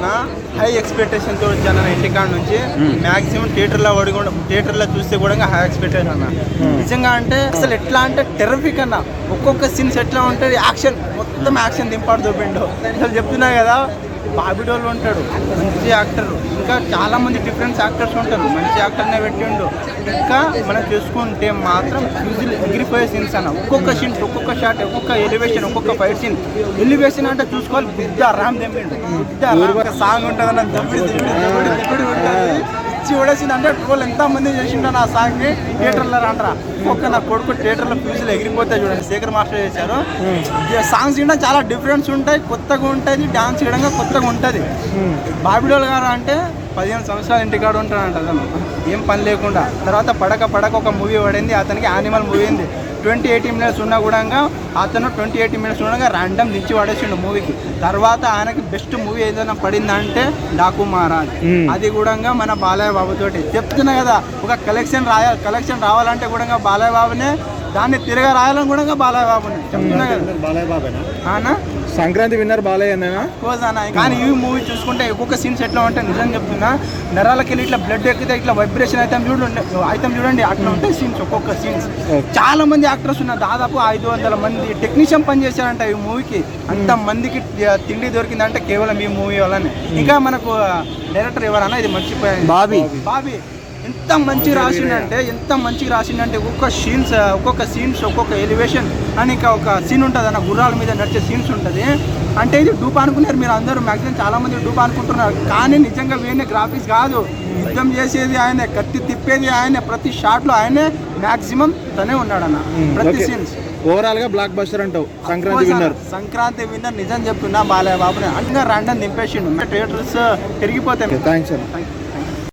చెప్తున్నా, high expectation తో వచ్చాను ఇంటికాడ నుంచి. మాక్సిమం థియేటర్లో చూస్తే కూడా హై ఎక్స్పెక్టేషన్ అన్న. నిజంగా అంటే అసలు ఎట్లా అంటే టెర్రఫిక్ అన్న. ఒక్కొక్క సీన్స్ ఎట్లా ఉంటుంది, యాక్షన్ మొత్తం యాక్షన్ దింపాడు చూపిండు. అసలు చెప్తున్నా కదా, బాబిడోళ్ళు ఉంటాడు మంచి యాక్టర్, ఇంకా చాలా మంది డిఫరెంట్ యాక్టర్స్ ఉంటారు, మంచి యాక్టర్నే పెట్టిండు. ఇంకా మనం చూసుకుంటే మాత్రం ఎగిరిపోయే సీన్స్ అన్న. ఒక్కొక్క సీన్స్, ఒక్కొక్క షాట్, ఒక్కొక్క ఎలివేషన్, ఒక్కొక్క ఫైట్ సీన్. ఎలివేషన్ అంటే చూసుకోవాలి, బుద్ధ రామ్ దెంపిండు. బుద్ధ సాంగ్ ఉంటుంది అన్న, దమ్మిడి ఉంటుంది. చూడేసింది అంటే ట్రోల్ ఎంత మంది చేసిండు ఆ సాంగ్ ని. థియేటర్లో అంటారా ఒక్క నా కొడుకు థియేటర్లో ఫ్యూజులు ఎగిరిపోతే చూడండి, శేఖర్ మాస్టర్ చేశారు. సాంగ్స్ కూడా చాలా డిఫరెన్స్ ఉంటాయి, కొత్తగా ఉంటుంది, డాన్స్ చేయడంగా కొత్తగా ఉంటుంది. బాబిడోల్ గారు అంటే 15 సంవత్సరాలు ఇంటికాడ ఉంటాడంట అతను, ఏం పని లేకుండా. తర్వాత పడక ఒక మూవీ పడింది అతనికి, యానిమల్ మూవీ ఉంది. 20-80 మినిట్స్ ఉన్నా కూడా అతను 20-80 మినిట్స్ ఉండగా ర్యాండమ్ దించి పడేసిండు మూవీకి. తర్వాత ఆయనకి బెస్ట్ మూవీ ఏదైనా పడిందంటే డాకు మహారాజ్. అది కూడా మన బాలయ్య బాబుతోటి. చెప్తున్నా కదా, ఒక కలెక్షన్ రావాలంటే కూడా బాలయ్య బాబునే, దాన్ని తిరగా రాయాలని కూడా బాలయ్య బాబునే. చెప్తున్నా కదా, బాలయ్య బాబేనా సంక్రాంతి విన్నర్ బాలయ్య అన్న. కానీ ఈ మూవీ చూసుకుంటే ఒక్కొక్క సీన్స్ ఎట్లా ఉంటాయి నిజంగా చెప్తున్నా, నరాలకి వెళ్ళి ఇట్లా బ్లడ్ ఎక్కితే ఇట్లా వైబ్రేషన్ అయితే చూడండి, అట్లా ఉంటాయి సీన్స్, ఒక్కొక్క సీన్స్. చాలా మంది యాక్టర్స్ ఉన్నారు, దాదాపు 500 మంది టెక్నీషియన్ పని చేశారంట ఈ మూవీకి. అంత మందికి తిండి దొరికిందంటే కేవలం ఈ మూవీ వల్లనే. ఇంకా మనకు డైరెక్టర్ ఎవరన్నా, ఇది మర్చిపోయాను, బాబీ ఎంత మంచిగా రాసిండంటే ఒక్కొక్క సీన్స్ ఒక్కొక్క ఎలివేషన్ అని. ఇంకా ఒక సీన్ ఉంటుంది అన్న, గుర్రాల మీద నడిచే సీన్స్ ఉంటుంది. అంటే ఇది డూప్ అనుకున్నారు మీరు అందరూ, మ్యాక్సిమం చాలా మంది డూప్ అనుకుంటున్నారు. కానీ నిజంగా వేరే గ్రాఫిక్స్ కాదు, యుద్ధం చేసేది ఆయనే, కత్తి తిప్పేది ఆయనే, ప్రతి షాట్లో ఆయనే మ్యాక్సిమం తనే ఉన్నాడన్న ప్రతి సీన్స్. ఓవరాల్ గా బ్లాక్ బస్టర్ అంటావు సంక్రాంతి విన్నర్ నిజం చెప్తున్నా బాలయ్య బాబునే. అంటే ర్యాండమ్ దింపేసిండు, థియేటర్స్ పెరిగిపోతాయి. థ్యాంక్స్.